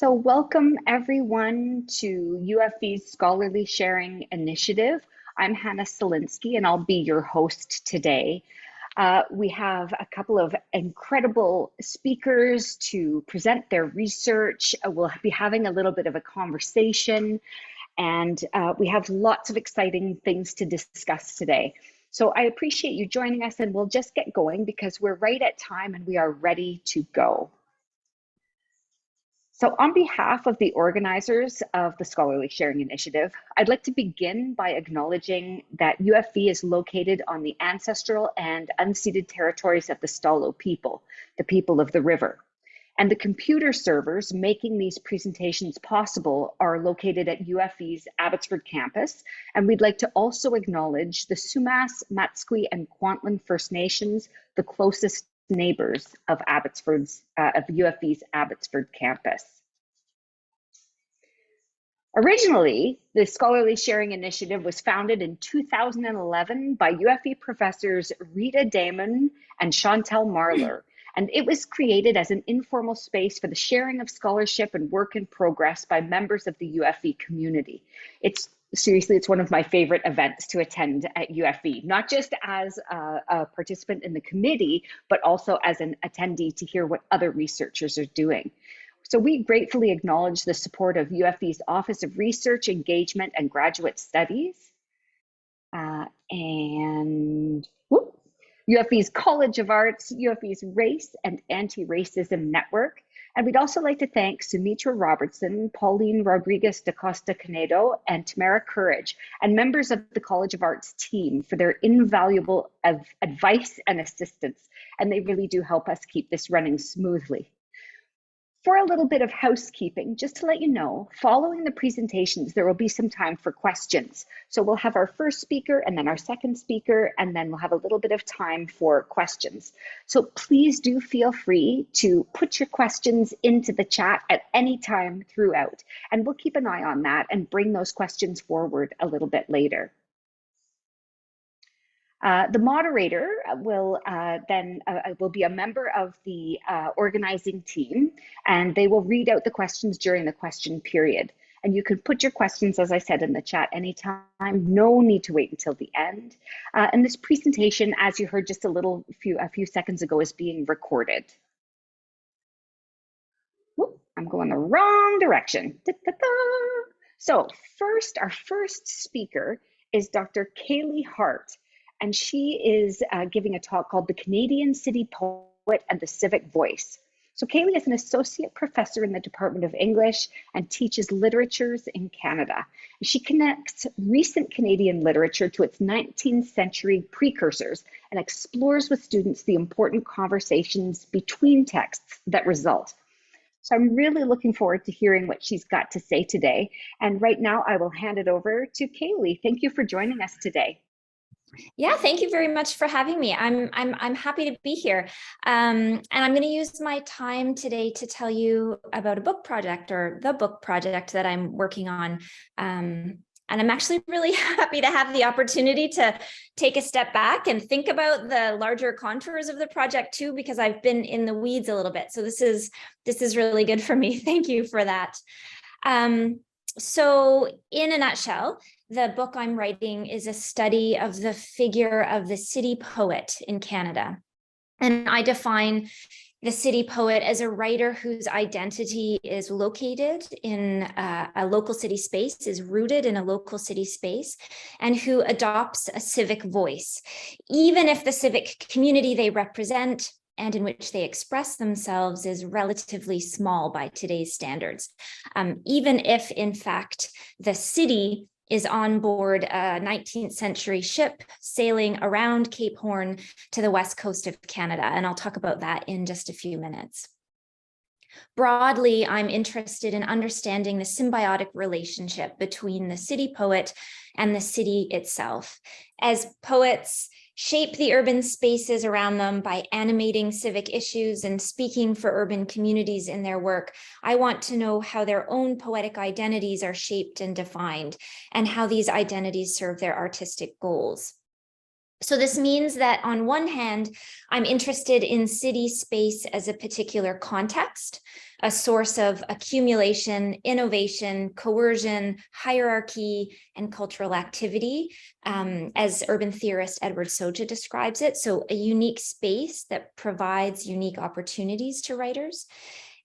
So welcome everyone to UFE's Scholarly Sharing Initiative. I'm Hanna Celinski and I'll be your host today. We have a couple of incredible speakers to present their research. We'll be having a little bit of a conversation and we have lots of exciting things to discuss today. So I appreciate you joining us and we'll just get going because we're right at time and we are ready to go. So on behalf of the organizers of the Scholarly Sharing Initiative, I'd like to begin by acknowledging that UFE is located on the ancestral and unceded territories of the Stalo people, the people of the river. And the computer servers making these presentations possible are located at UFE's Abbotsford campus. And we'd like to also acknowledge the Sumas, Matsqui, and Kwantlen First Nations, the closest neighbors of UFE's Abbotsford campus. Originally, the Scholarly Sharing Initiative was founded in 2011 by UFE professors Rita Damon and Chantel Marler, and it was created as an informal space for the sharing of scholarship and work in progress by members of the UFE community. It's one of my favorite events to attend at UFE, not just as a participant in the committee, but also as an attendee to hear what other researchers are doing. So we gratefully acknowledge the support of UFE's Office of Research, Engagement, and Graduate Studies, UFE's College of Arts, UFE's Race and Anti-Racism Network. And we'd also like to thank Sumitra Robertson, Pauline Rodriguez da Costa Canedo, and Tamara Courage, and members of the College of Arts team for their invaluable advice and assistance. And they really do help us keep this running smoothly. For a little bit of housekeeping, just to let you know, following the presentations, there will be some time for questions. So we'll have our first speaker and then our second speaker, and then we'll have a little bit of time for questions. So please do feel free to put your questions into the chat at any time throughout, and we'll keep an eye on that and bring those questions forward a little bit later. The moderator will be a member of the organizing team, and they will read out the questions during the question period. And you can put your questions, as I said, in the chat anytime. No need to wait until the end. And this presentation, as you heard just a few seconds ago, is being recorded. Whoop, I'm going the wrong direction. So our first speaker is Dr. Ceilidh Hart. And she is giving a talk called The Canadian City Poet and the Civic Voice. So Ceilidh is an associate professor in the Department of English and teaches literatures in Canada. She connects recent Canadian literature to its 19th century precursors and explores with students the important conversations between texts that result. So I'm really looking forward to hearing what she's got to say today. And right now I will hand it over to Ceilidh. Thank you for joining us today. Yeah, thank you very much for having me. I'm happy to be here. And I'm going to use my time today to tell you about a book project, or the book project that I'm working on. And I'm actually really happy to have the opportunity to take a step back and think about the larger contours of the project too, because I've been in the weeds a little bit. So this is really good for me. Thank you for that. So in a nutshell, the book I'm writing is a study of the figure of the city poet in Canada. And I define the city poet as a writer whose identity is located in a local city space, is rooted in a local city space, and who adopts a civic voice, even if the civic community they represent and in which they express themselves is relatively small by today's standards. Even if, in fact, the city is on board a 19th century ship sailing around Cape Horn to the west coast of Canada. And I'll talk about that in just a few minutes. Broadly, I'm interested in understanding the symbiotic relationship between the city poet and the city itself. As poets shape the urban spaces around them by animating civic issues and speaking for urban communities in their work, I want to know how their own poetic identities are shaped and defined, and how these identities serve their artistic goals. So this means that on one hand, I'm interested in city space as a particular context, a source of accumulation, innovation, coercion, hierarchy, and cultural activity, as urban theorist Edward Soja describes it. So a unique space that provides unique opportunities to writers.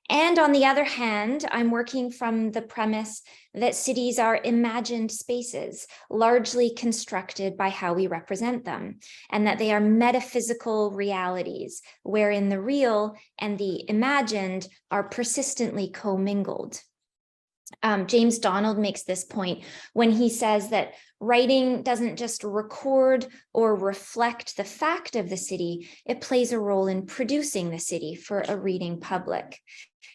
And on the other hand, I'm working from the premise that cities are imagined spaces, largely constructed by how we represent them, and that they are metaphysical realities, wherein the real and the imagined are persistently commingled. James Donald makes this point when he says that writing doesn't just record or reflect the fact of the city, it plays a role in producing the city for a reading public.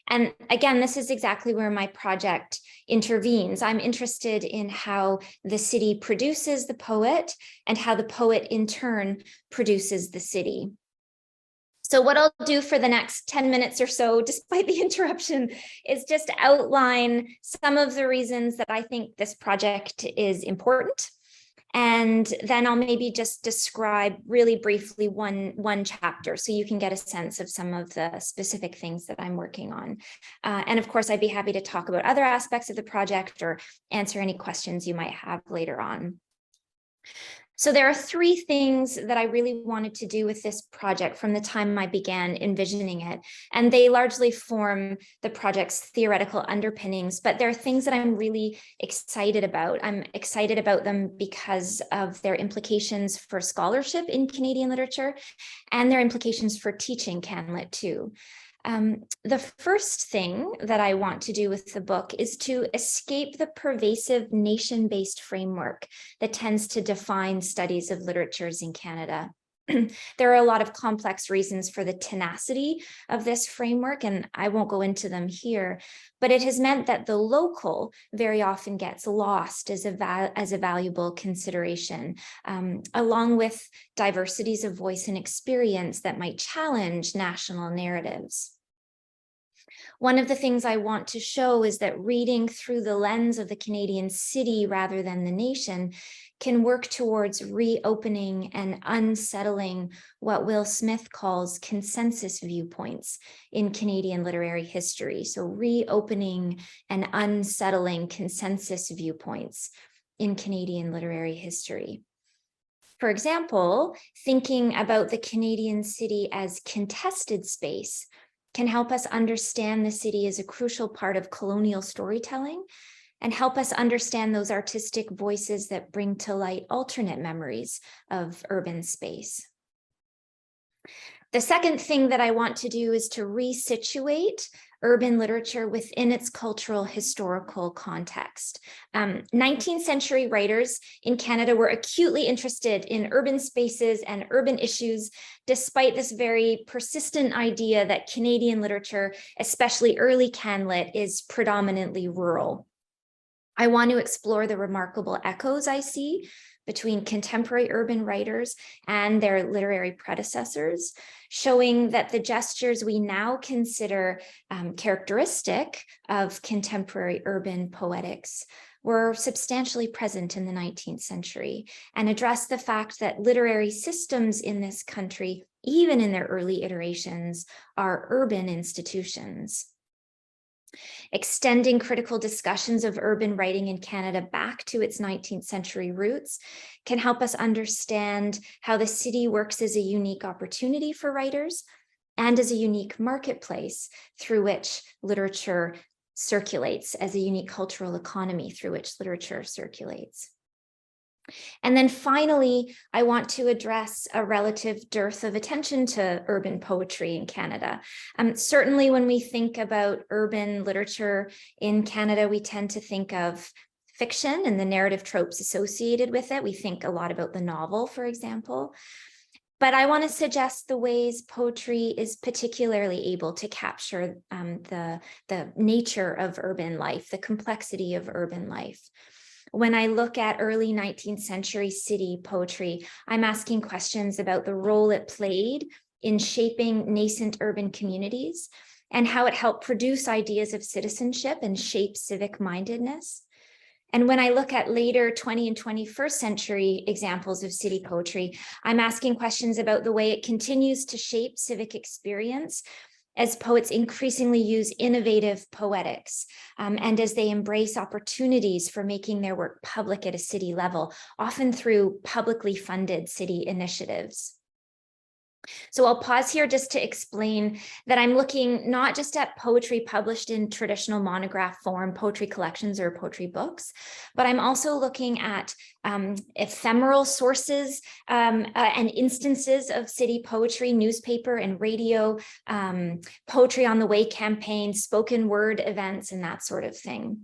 And again, this is exactly where my project intervenes. I'm interested in how the city produces the poet and how the poet in turn produces the city. So what I'll do for the next 10 minutes or so, despite the interruption, is just outline some of the reasons that I think this project is important. And then I'll maybe just describe really briefly one chapter so you can get a sense of some of the specific things that I'm working on. And of course, I'd be happy to talk about other aspects of the project or answer any questions you might have later on. So there are three things that I really wanted to do with this project from the time I began envisioning it, and they largely form the project's theoretical underpinnings, but there are things that I'm really excited about. I'm excited about them because of their implications for scholarship in Canadian literature and their implications for teaching CanLit too. The first thing that I want to do with the book is to escape the pervasive nation-based framework that tends to define studies of literatures in Canada. There are a lot of complex reasons for the tenacity of this framework, and I won't go into them here, but it has meant that the local very often gets lost as a valuable consideration, along with diversities of voice and experience that might challenge national narratives. One of the things I want to show is that reading through the lens of the Canadian city rather than the nation can work towards reopening and unsettling what Will Smith calls consensus viewpoints in Canadian literary history. So reopening and unsettling consensus viewpoints in Canadian literary history. For example, thinking about the Canadian city as contested space can help us understand the city as a crucial part of colonial storytelling and help us understand those artistic voices that bring to light alternate memories of urban space. The second thing that I want to do is to resituate urban literature within its cultural historical context. 19th century writers in Canada were acutely interested in urban spaces and urban issues, despite this very persistent idea that Canadian literature, especially early CanLit, is predominantly rural. I want to explore the remarkable echoes I see between contemporary urban writers and their literary predecessors, showing that the gestures we now consider characteristic of contemporary urban poetics were substantially present in the 19th century, and address the fact that literary systems in this country, even in their early iterations, are urban institutions. Extending critical discussions of urban writing in Canada back to its 19th century roots can help us understand how the city works as a unique opportunity for writers and as a unique marketplace through which literature circulates, as a unique cultural economy through which literature circulates. And then finally, I want to address a relative dearth of attention to urban poetry in Canada. Certainly when we think about urban literature in Canada, we tend to think of fiction and the narrative tropes associated with it. We think a lot about the novel, for example. But I want to suggest the ways poetry is particularly able to capture the nature of urban life, the complexity of urban life. When I look at early 19th century city poetry, I'm asking questions about the role it played in shaping nascent urban communities and how it helped produce ideas of citizenship and shape civic mindedness. And when I look at later 20th and 21st century examples of city poetry, I'm asking questions about the way it continues to shape civic experience as poets increasingly use innovative poetics, and as they embrace opportunities for making their work public at a city level, often through publicly funded city initiatives. So I'll pause here just to explain that I'm looking not just at poetry published in traditional monograph form, poetry collections or poetry books, but I'm also looking at ephemeral sources and instances of city poetry, newspaper and radio, poetry on the way campaigns, spoken word events, and that sort of thing.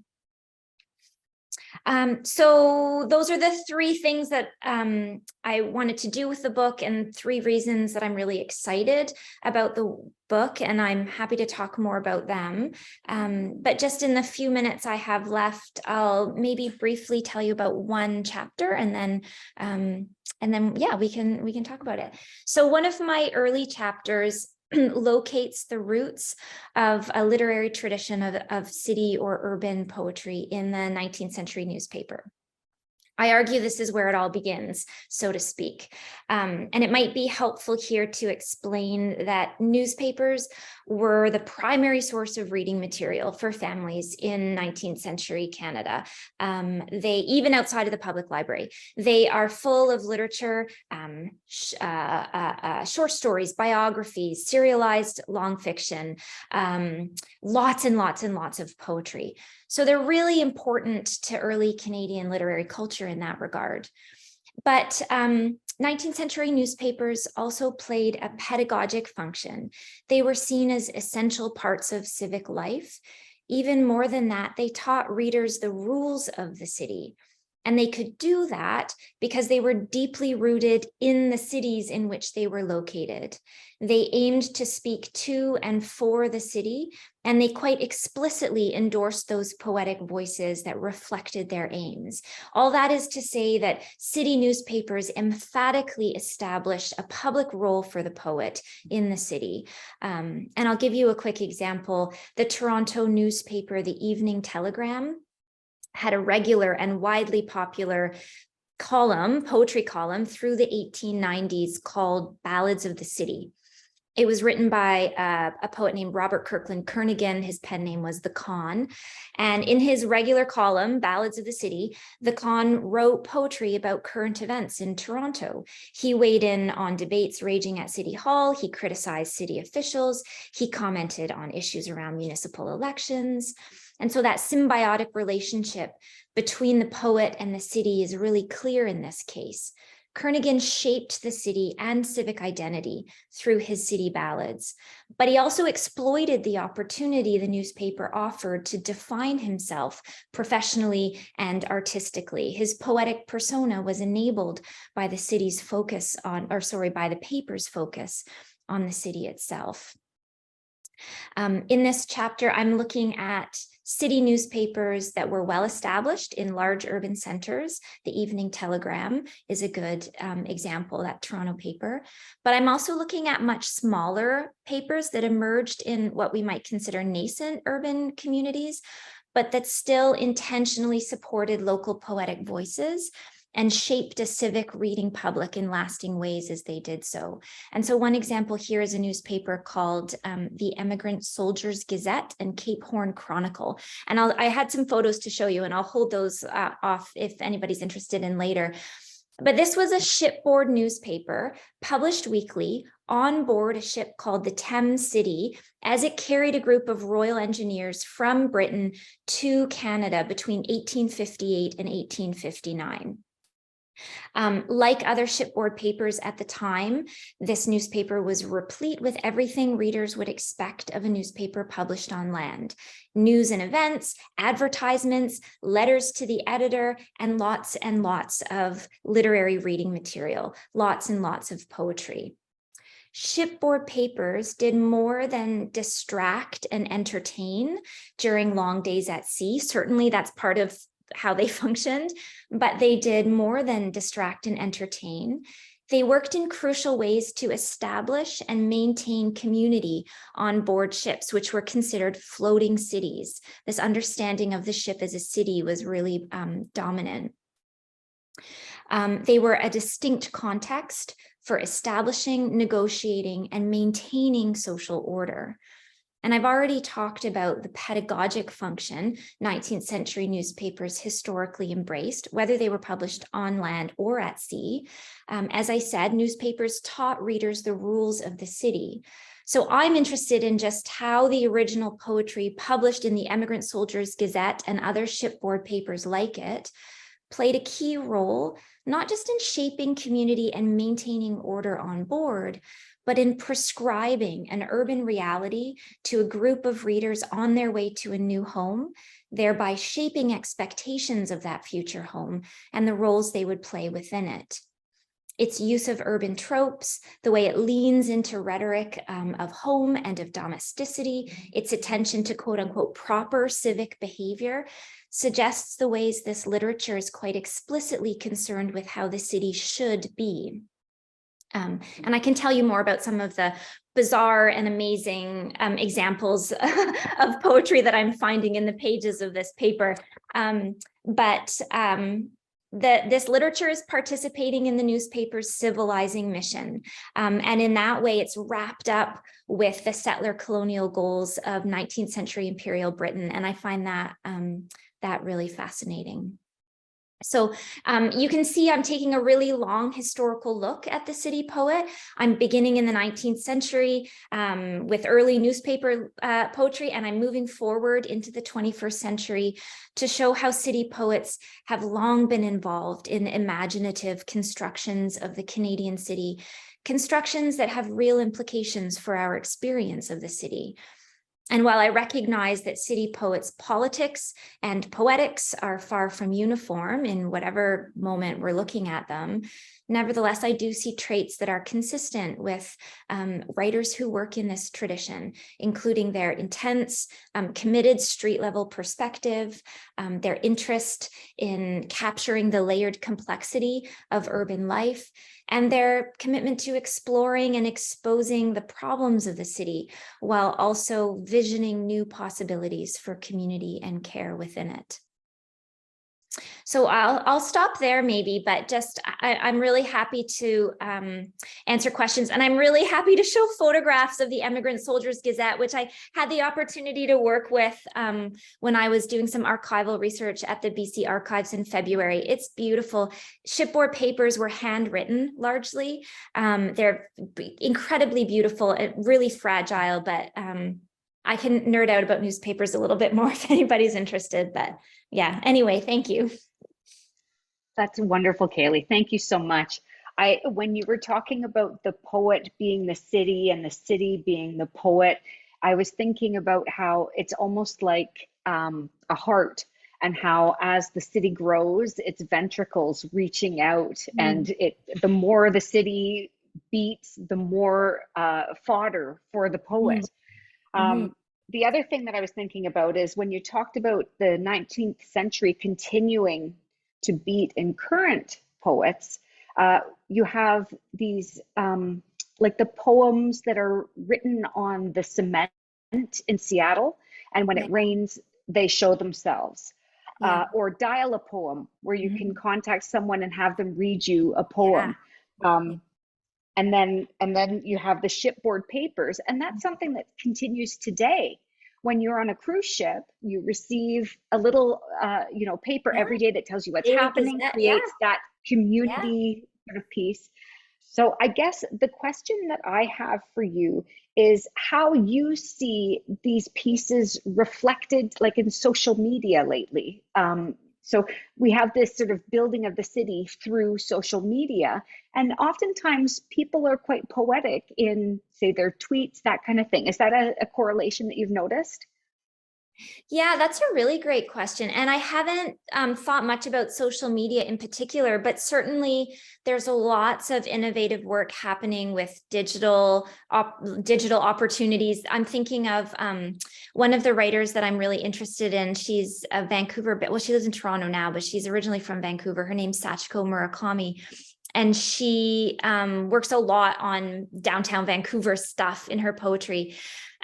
So those are the three things that I wanted to do with the book, and three reasons that I'm really excited about the book, and I'm happy to talk more about them. But just in the few minutes I have left, I'll maybe briefly tell you about one chapter, and then yeah, we can talk about it. So one of my early chapters locates the roots of a literary tradition of city or urban poetry in the 19th century newspaper. I argue this is where it all begins, so to speak. And it might be helpful here to explain that newspapers were the primary source of reading material for families in 19th century Canada. They, even outside of the public library, they are full of literature, short stories, biographies, serialized long fiction, lots and lots and lots of poetry. So they're really important to early Canadian literary culture in that regard. But 19th century newspapers also played a pedagogic function. They were seen as essential parts of civic life. Even more than that, they taught readers the rules of the city. And they could do that because they were deeply rooted in the cities in which they were located. They aimed to speak to and for the city, and they quite explicitly endorsed those poetic voices that reflected their aims. All that is to say that city newspapers emphatically established a public role for the poet in the city. And I'll give you a quick example. The Toronto newspaper, the Evening Telegram, had a regular and widely popular column, poetry column, through the 1890s called Ballads of the City. It was written by a poet named Robert Kirkland Kernaghan. His pen name was The Con. And in his regular column, Ballads of the City, The Con wrote poetry about current events in Toronto. He weighed in on debates raging at City Hall. He criticized city officials. He commented on issues around municipal elections. And so that symbiotic relationship between the poet and the city is really clear in this case. Kernaghan shaped the city and civic identity through his city ballads, but he also exploited the opportunity the newspaper offered to define himself professionally and artistically. His poetic persona was enabled by the city's focus on, by the paper's focus on the city itself. In this chapter, I'm looking at city newspapers that were well established in large urban centers. The Evening Telegram is a good example, that Toronto paper. But I'm also looking at much smaller papers that emerged in what we might consider nascent urban communities, but that still intentionally supported local poetic voices and shaped a civic reading public in lasting ways as they did so. And so one example here is a newspaper called the Emigrant Soldiers Gazette and Cape Horn Chronicle. And I had some photos to show you, and I'll hold those off if anybody's interested in later. But this was a shipboard newspaper published weekly on board a ship called the Thames City, as it carried a group of Royal Engineers from Britain to Canada between 1858 and 1859. Like other shipboard papers at the time, this newspaper was replete with everything readers would expect of a newspaper published on land: news and events, advertisements, letters to the editor, and lots of literary reading material, lots and lots of poetry. Shipboard papers did more than distract and entertain during long days at sea. Certainly that's part of how they functioned, but they did more than distract and entertain. They worked in crucial ways to establish and maintain community on board ships, which were considered floating cities. This understanding of the ship as a city was really dominant. They were a distinct context for establishing, negotiating, and maintaining social order. And I've already talked about the pedagogic function 19th century newspapers historically embraced, whether they were published on land or at sea. As I said, newspapers taught readers the rules of the city. So I'm interested in just how the original poetry published in the Emigrant Soldiers Gazette and other shipboard papers like it played a key role, not just in shaping community and maintaining order on board, but in prescribing an urban reality to a group of readers on their way to a new home, thereby shaping expectations of that future home and the roles they would play within it. Its use of urban tropes, the way it leans into rhetoric of home and of domesticity, its attention to quote unquote proper civic behavior suggests the ways this literature is quite explicitly concerned with how the city should be. And I can tell you more about some of the bizarre and amazing examples of poetry that I'm finding in the pages of this paper. This literature is participating in the newspaper's civilizing mission. And in that way, it's wrapped up with the settler colonial goals of 19th century imperial Britain. And I find that, that really fascinating. So you can see I'm taking a really long historical look at the city poet. I'm beginning in the 19th century with early newspaper poetry, and I'm moving forward into the 21st century to show how city poets have long been involved in imaginative constructions of the Canadian city, constructions that have real implications for our experience of the city. And while I recognize that city poets' politics and poetics are far from uniform in whatever moment we're looking at them, nevertheless, I do see traits that are consistent with writers who work in this tradition, including their intense, committed street-level perspective, their interest in capturing the layered complexity of urban life, and their commitment to exploring and exposing the problems of the city while also visioning new possibilities for community and care within it. So I'll stop there maybe, but just I'm really happy to answer questions, and I'm really happy to show photographs of the Emigrant Soldiers Gazette, which I had the opportunity to work with when I was doing some archival research at the BC Archives in February. It's beautiful. Shipboard papers were handwritten largely. They're incredibly beautiful, really fragile, but I can nerd out about newspapers a little bit more if anybody's interested, but yeah, anyway, thank you. That's wonderful, Kaylee. Thank you so much. When you were talking about the poet being the city and the city being the poet, I was thinking about how it's almost like a heart, and how as the city grows, its ventricles reaching out, and the more the city beats, the more fodder for the poet. The other thing that I was thinking about is when you talked about the 19th century continuing to beat in current poets, you have these like the poems that are written on the cement in Seattle, and when it rains, they show themselves. Or dial a poem, where you can contact someone and have them read you a poem. And then you have the shipboard papers, and that's something that continues today. When you're on a cruise ship, you receive a little paper every day that tells you what's happening, creates that community sort of piece. So I guess the question that I have for you is how you see these pieces reflected, like in social media lately. So we have this sort of building of the city through social media, and oftentimes people are quite poetic in, say, their tweets, that kind of thing. Is that a correlation that you've noticed? Yeah, that's a really great question. And I haven't thought much about social media in particular, but certainly there's lots of innovative work happening with digital opportunities. I'm thinking of one of the writers that I'm really interested in. She's a Vancouver, well, she lives in Toronto now, but she's originally from Vancouver. Her name's Sachiko Murakami. and she works a lot on downtown Vancouver stuff in her poetry.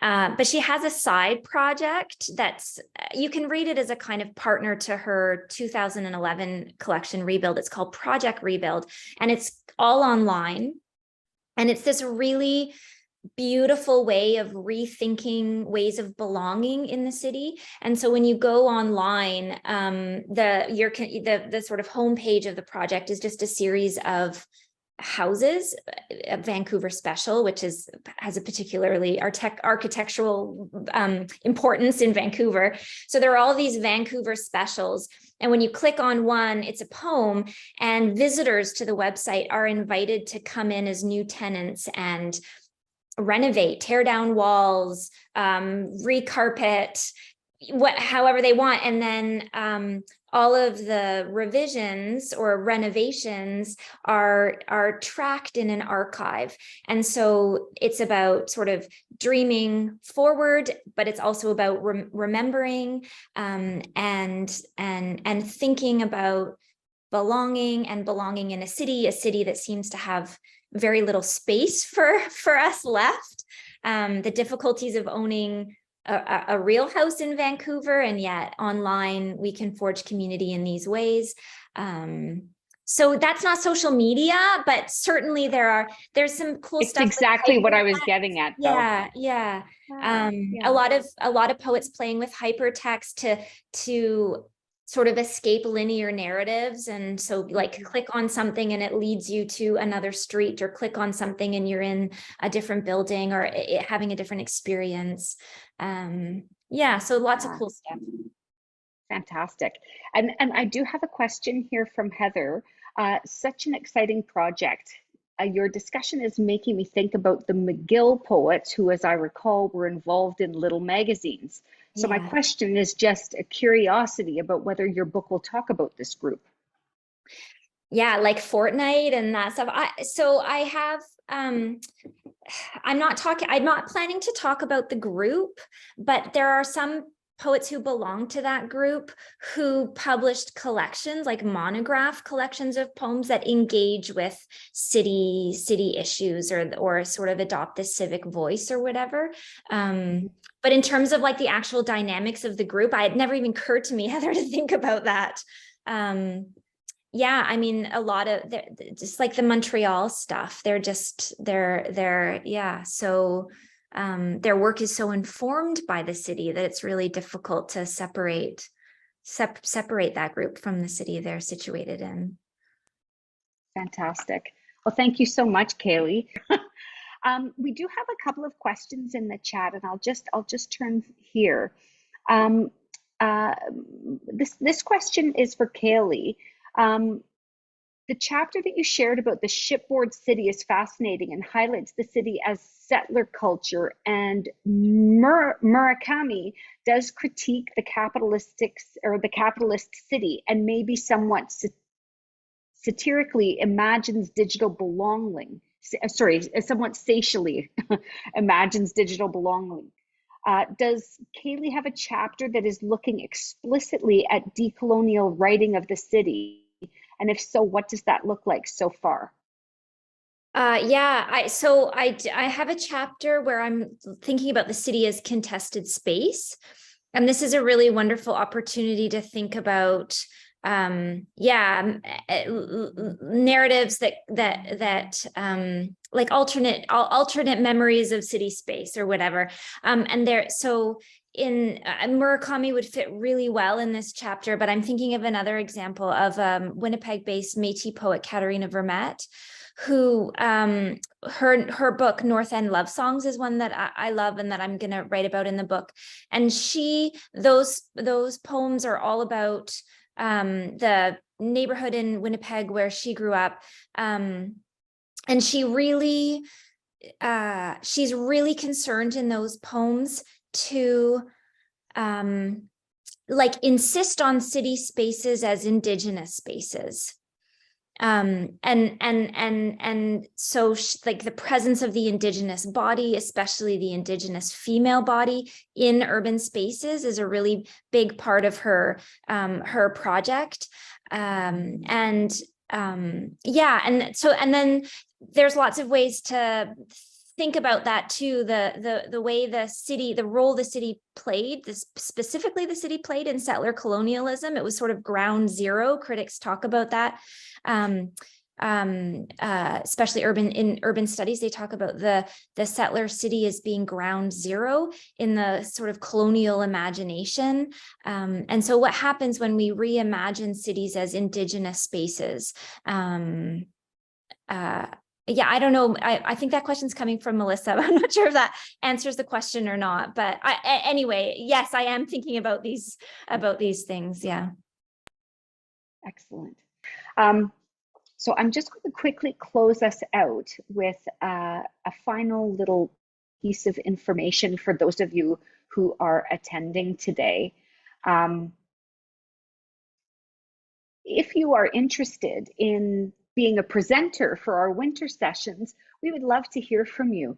But she has a side project that's, you can read it as a kind of partner to her 2011 collection Rebuild. It's called Project Rebuild, and it's all online. And it's this really beautiful way of rethinking ways of belonging in the city. And so when you go online, the sort of homepage of the project is just a series of houses, a Vancouver special, which has a particularly architectural importance in Vancouver. So there are all these Vancouver specials. And when you click on one, it's a poem, and visitors to the website are invited to come in as new tenants and renovate, tear down walls, recarpet, however they want. And then all of the revisions or renovations are tracked in an archive. And so it's about sort of dreaming forward, but it's also about remembering and thinking about belonging in a city that seems to have very little space for us left. The difficulties of owning a real house in Vancouver, and yet online we can forge community in these ways. So that's not social media, but certainly there's some cool stuff. It's exactly what I was getting at, though. Yeah. A lot of poets playing with hypertext to sort of escape linear narratives. And so like click on something and it leads you to another street, or click on something and you're in a different building, or having a different experience. So lots of cool stuff. Fantastic. And I do have a question here from Heather. Such an exciting project. Your discussion is making me think about the McGill poets who, as I recall, were involved in little magazines. So my question is just a curiosity about whether your book will talk about this group. Yeah, like Fortnite and that stuff. I'm not planning to talk about the group, but there are some poets who belong to that group who published collections, like monograph collections of poems that engage with city issues, or sort of adopt the civic voice or whatever. But in terms of like the actual dynamics of the group, it never even occurred to me, Heather, to think about that. I mean, a lot of just like the Montreal stuff, so their work is so informed by the city that it's really difficult to separate that group from the city they're situated in. Fantastic. Well, thank you so much, Ceilidh. We do have a couple of questions in the chat, and I'll just turn here. This question is for Ceilidh. The chapter that you shared about the shipboard city is fascinating and highlights the city as settler culture, and Murakami does critique the capitalist city, and maybe somewhat satirically imagines digital belonging. Somewhat satially imagines digital belonging. Does Ceilidh have a chapter that is looking explicitly at decolonial writing of the city? And if so, what does that look like so far? I have a chapter where I'm thinking about the city as contested space. And this is a really wonderful opportunity to think about narratives that like alternate memories of city space or whatever. Murakami would fit really well in this chapter, but I'm thinking of another example of Winnipeg-based Métis poet Katarina Vermette, who her book North End Love Songs is one that I love and that I'm going to write about in the book. And those poems are all about the neighborhood in Winnipeg where she grew up, and she's really concerned in those poems to like insist on city spaces as Indigenous spaces. And so like the presence of the Indigenous body, especially the Indigenous female body in urban spaces, is a really big part of her project. Yeah, and then there's lots of ways to think about that too. The way the role the city played, specifically the city played in settler colonialism. It was sort of ground zero. Critics talk about that. Especially in urban studies, they talk about the settler city as being ground zero in the sort of colonial imagination. And so what happens when we reimagine cities as indigenous spaces? Yeah, I don't know. I think that question's coming from Melissa. I'm not sure if that answers the question or not. But anyway, yes, I am thinking about these things. Yeah. Excellent. So I'm just going to quickly close us out with a final little piece of information for those of you who are attending today. If you are interested in being a presenter for our winter sessions, we would love to hear from you.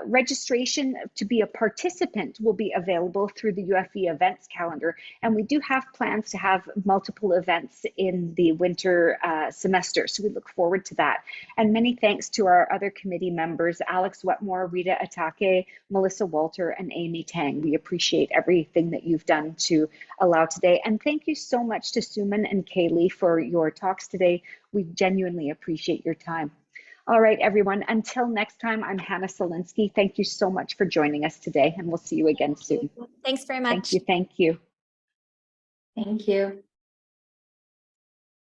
Registration to be a participant will be available through the UFE events calendar, and we do have plans to have multiple events in the winter semester, so we look forward to that. And many thanks to our other committee members, Alex Wetmore, Rita Atake, Melissa Walter, and Amy Tang. We appreciate everything that you've done to allow today. And thank you so much to Suman and Kaylee for your talks today. We genuinely appreciate your time. All right, everyone, until next time, I'm Hanna Celinski. Thank you so much for joining us today, and we'll see you again soon. Thanks very much. Thank you. Thank you. Thank you.